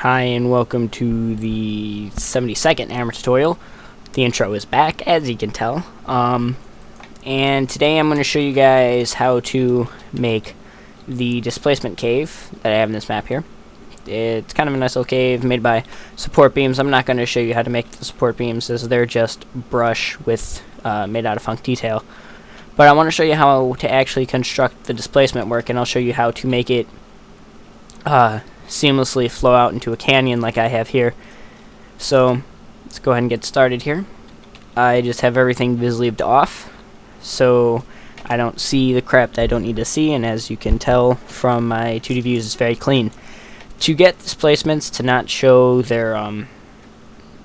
Hi and welcome to the 72nd Hammer tutorial. The intro is back, as you can tell. And today I'm going to show you guys how to make the displacement cave that I have in this map here. It's kind of a nice little cave made by support beams. I'm not going to show you how to make the support beams, as they're just brush with made out of funk detail. But I want to show you how to actually construct the displacement work, and I'll show you how to make it seamlessly flow out into a canyon like I have here. So let's go ahead and get started here. I just have everything vis-leaved off, so I don't see the crap that I don't need to see, and as you can tell from my 2D views, it's very clean. To get displacements to not show their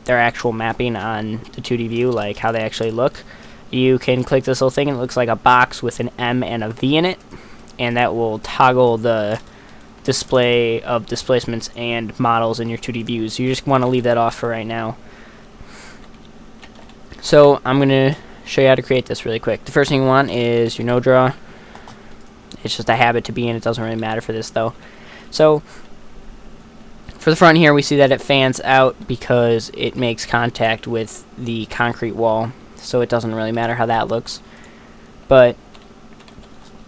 actual mapping on the 2D view, like how they actually look, you can click this little thing and it looks like a box with an M and a V in it, and that will toggle the display of displacements and models in your 2D views. You just want to leave that off for right now. So I'm going to show you how to create this really quick. The first thing you want is your node draw. It's just a habit to be in. It doesn't really matter for this though. So for the front here, we see that it fans out because it makes contact with the concrete wall, so it doesn't really matter how that looks. But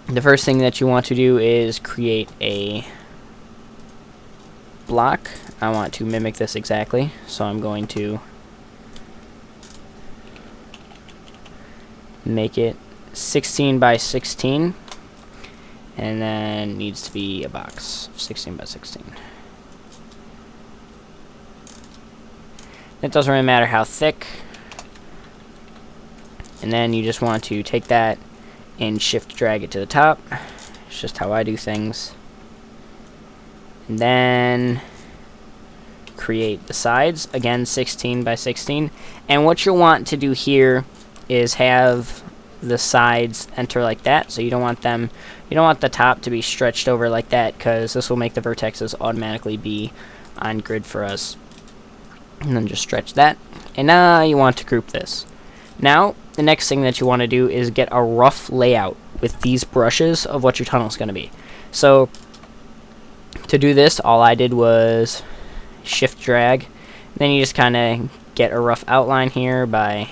the first thing that you want to do is create a block. I want to mimic this exactly, so I'm going to make it 16 by 16, and then needs to be a box 16 by 16. It doesn't really matter how thick, and then you just want to take that and shift drag it to the top. It's just how I do things. And then create the sides, again 16 by 16. And what you'll want to do here is have the sides enter like that. So you don't want the top to be stretched over like that, because this will make the vertexes automatically be on grid for us. And then just stretch that. And now you want to group this. Now the next thing that you want to do is get a rough layout with these brushes of what your tunnel is going to be. So to do this, all I did was shift drag. Then you just kind of get a rough outline here by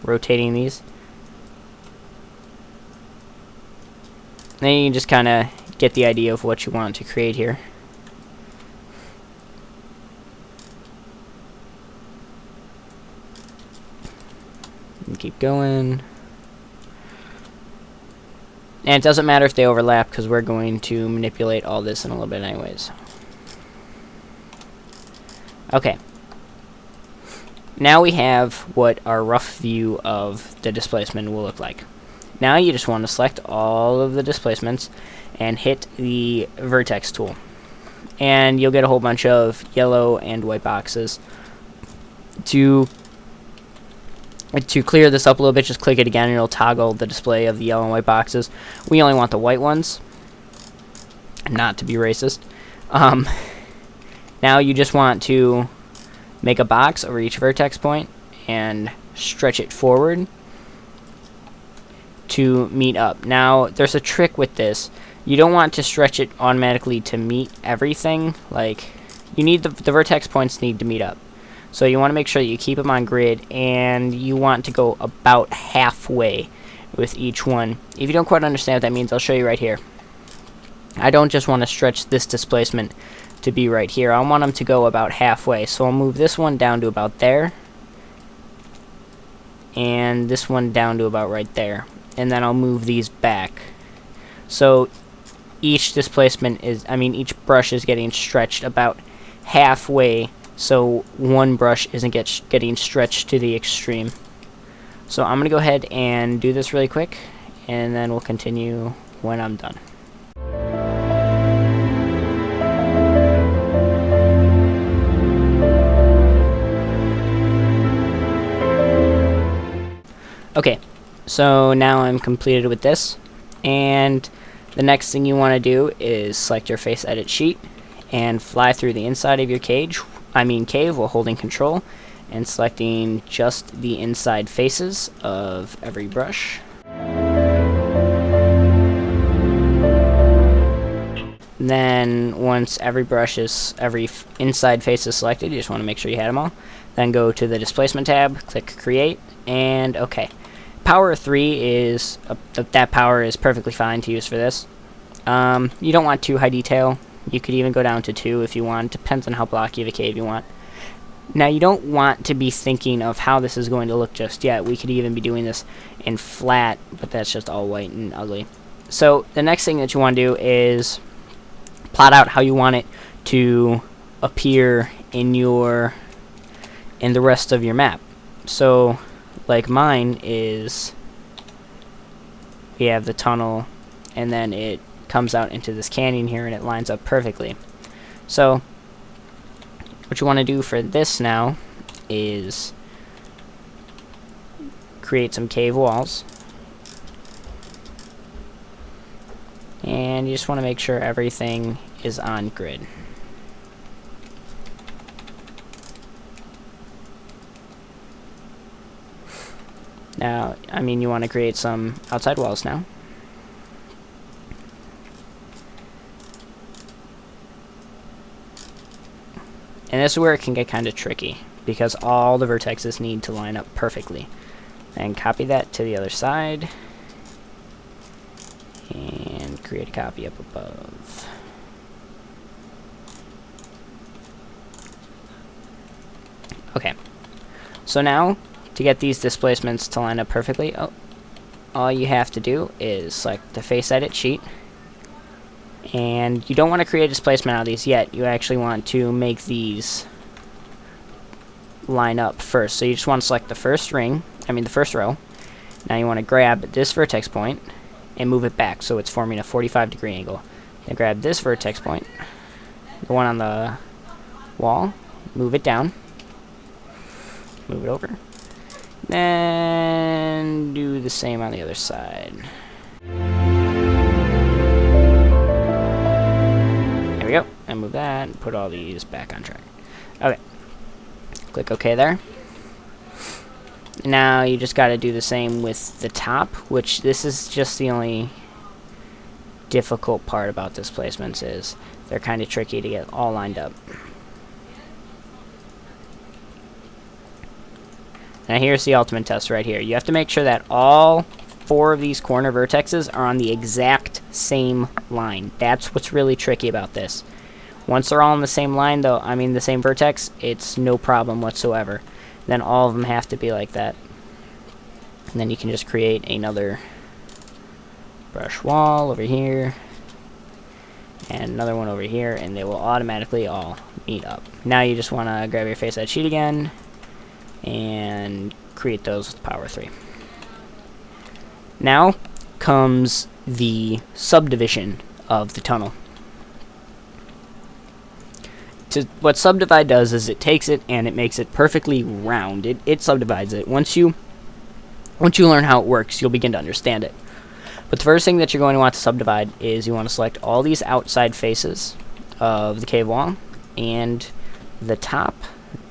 rotating these. Then you can just kind of get the idea of what you want to create here. And keep going. And it doesn't matter if they overlap, because we're going to manipulate all this in a little bit anyways. Okay. Now we have what our rough view of the displacement will look like. Now you just want to select all of the displacements and hit the vertex tool. And you'll get a whole bunch of yellow and white boxes. To clear this up a little bit, just click it again and it'll toggle the display of the yellow and white boxes. We only want the white ones, not to be racist. Now you just want to make a box over each vertex point and stretch it forward to meet up. Now there's a trick with this. You don't want to stretch it automatically to meet everything. Like, you need the vertex points need to meet up. So you want to make sure that you keep them on grid, and you want to go about halfway with each one. If you don't quite understand what that means, I'll show you right here. I don't just want to stretch this displacement to be right here. I want them to go about halfway. So I'll move this one down to about there, and this one down to about right there. And then I'll move these back. So each displacement is, each brush is getting stretched about halfway, so one brush isn't getting stretched to the extreme. So I'm going to go ahead and do this really quick, and then we'll continue when I'm done. Okay, so now I'm completed with this, and the next thing you want to do is select your face edit sheet and fly through the inside of your cave while holding control and selecting just the inside faces of every brush. Then once every inside face is selected, you just want to make sure you had them all. Then go to the Displacement tab, click Create, and OK. Power 3 is that power is perfectly fine to use for this. You don't want too high detail. You could even go down to 2 if you want. Depends on how blocky of a cave you want. Now you don't want to be thinking of how this is going to look just yet. We could even be doing this in flat, but that's just all white and ugly. So the next thing that you want to do is plot out how you want it to appear in the rest of your map. So like mine is, we have the tunnel and then it comes out into this canyon here and it lines up perfectly. So what you want to do for this now is create some cave walls, and you just want to make sure everything is on grid. Now, I mean, you want to create some outside walls now. And this is where it can get kind of tricky, because all the vertexes need to line up perfectly. And copy that to the other side, and create a copy up above. Okay, so now to get these displacements to line up perfectly, all you have to do is select the face edit sheet. And you don't want to create a displacement out of these yet. You actually want to make these line up first. So you just want to select the first row. Now you want to grab this vertex point and move it back so it's forming a 45-degree angle. Then grab this vertex point, the one on the wall, move it down, move it over, then do the same on the other side. There we go, and move that and put all these back on track. Okay, click OK there. Now you just got to do the same with the top, which this is just the only difficult part about displacements, is they're kind of tricky to get all lined up. Now here's the ultimate test right here. You have to make sure that all 4 of these corner vertexes are on the exact same line. That's what's really tricky about this. Once they're all on the same line, though, I mean the same vertex, it's no problem whatsoever. Then all of them have to be like that. And then you can just create another brush wall over here and another one over here, and they will automatically all meet up. Now you just want to grab your face edit sheet again and create those with power 3. Now comes the subdivision of the tunnel. What subdivide does is it takes it and it makes it perfectly round. It subdivides it. Once you learn how it works, you'll begin to understand it. But the first thing that you're going to want to subdivide is you want to select all these outside faces of the cave wall and the top,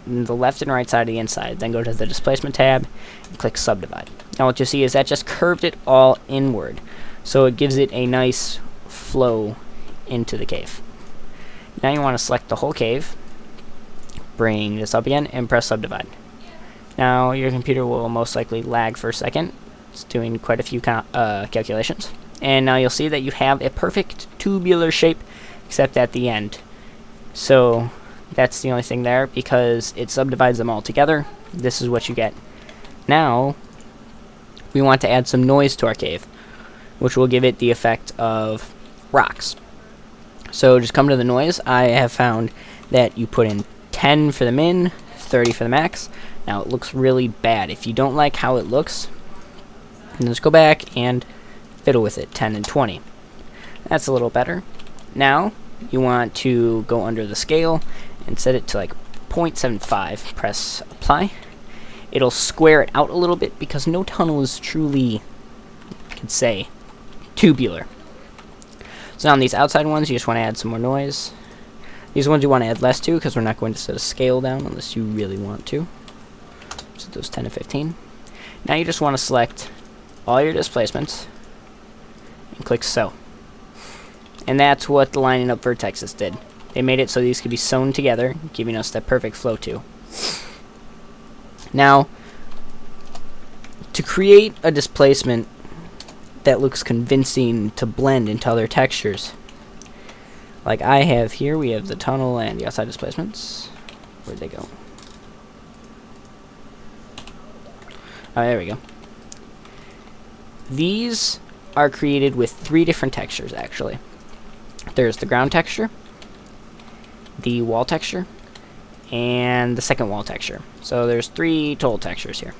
the left and right side of the inside. Then go to the Displacement tab and click Subdivide. Now what you'll see is that just curved it all inward, so it gives it a nice flow into the cave. Now you want to select the whole cave, bring this up again, and press Subdivide. Now your computer will most likely lag for a second. It's doing quite a few calculations. And now you'll see that you have a perfect tubular shape, except at the end. So that's the only thing there, because it subdivides them all together. This is what you get. Now we want to add some noise to our cave, which will give it the effect of rocks. So just come to the noise. I have found that you put in 10 for the min, 30 for the max. Now it looks really bad. If you don't like how it looks, then just go back and fiddle with it, 10 and 20. That's a little better. Now you want to go under the scale and set it to like 0.75. Press apply. It'll square it out a little bit because no tunnel is truly, I could say, tubular. So now on these outside ones, you just want to add some more noise. These ones you want to add less to, because we're not going to set a scale down unless you really want to. Set those 10 to 15. Now you just want to select all your displacements and click So. And that's what the lining up vertexes did. They made it so these could be sewn together, giving us that perfect flow too. Now, to create a displacement that looks convincing to blend into other textures, like I have here, we have the tunnel and the outside displacements. Where'd they go? Oh, there we go. These are created with 3 different textures, actually. There's the ground texture, the wall texture, and the second wall texture. So there's 3 total textures here.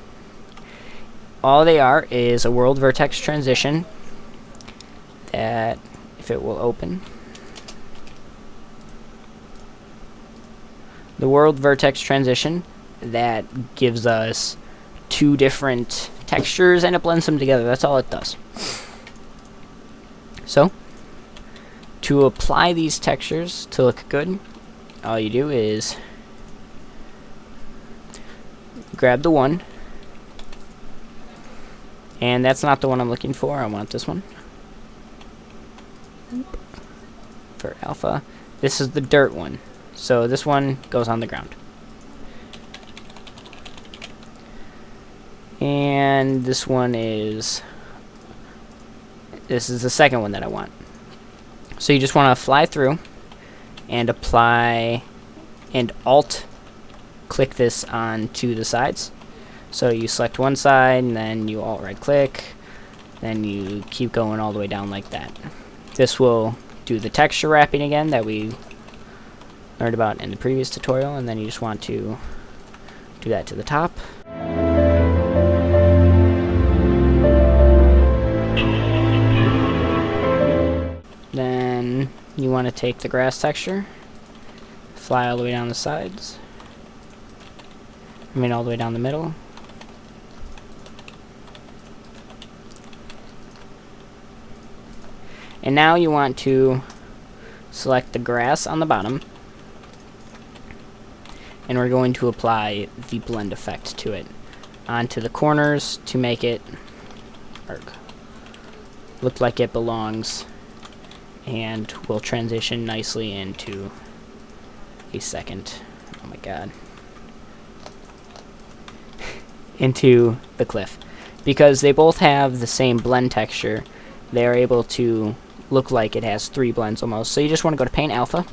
All they are is a world vertex transition that, if it will open, the world vertex transition that gives us 2 different textures and it blends them together. That's all it does. So, to apply these textures to look good, all you do is grab the one, and that's not the one I'm looking for. I want this one for alpha. This is the dirt one, so this one goes on the ground. And this is the second one that I want. So you just want to fly through and apply and alt click this onto the sides. So you select one side and then you alt right click, then you keep going all the way down like that. This will do the texture wrapping again that we learned about in the previous tutorial, and then you just want to do that to the top. Then you want to take the grass texture, fly all the way down the sides, all the way down the middle. And now you want to select the grass on the bottom, and we're going to apply the blend effect to it onto the corners to make it look like it belongs, and will transition nicely into a second, oh my god, into the cliff. Because they both have the same blend texture, they are able to look like it has 3 blends almost. So you just want to go to Paint Alpha,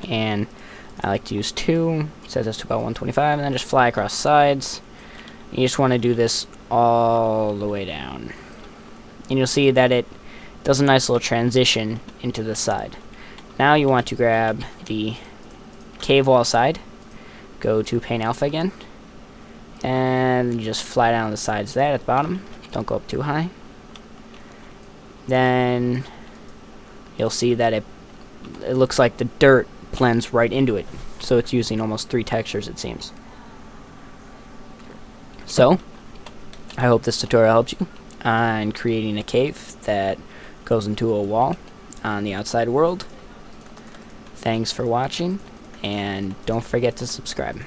and I like to use 2, set this to about 125, and then just fly across sides. You just want to do this all the way down, and you'll see that it does a nice little transition into the side. Now you want to grab the cave wall side, go to Paint Alpha again, and you just fly down the sides of that at the bottom. Don't go up too high. Then you'll see that it looks like the dirt blends right into it. So it's using almost 3 textures, it seems. So, I hope this tutorial helped you on creating a cave that goes into a wall on the outside world. Thanks for watching, and don't forget to subscribe.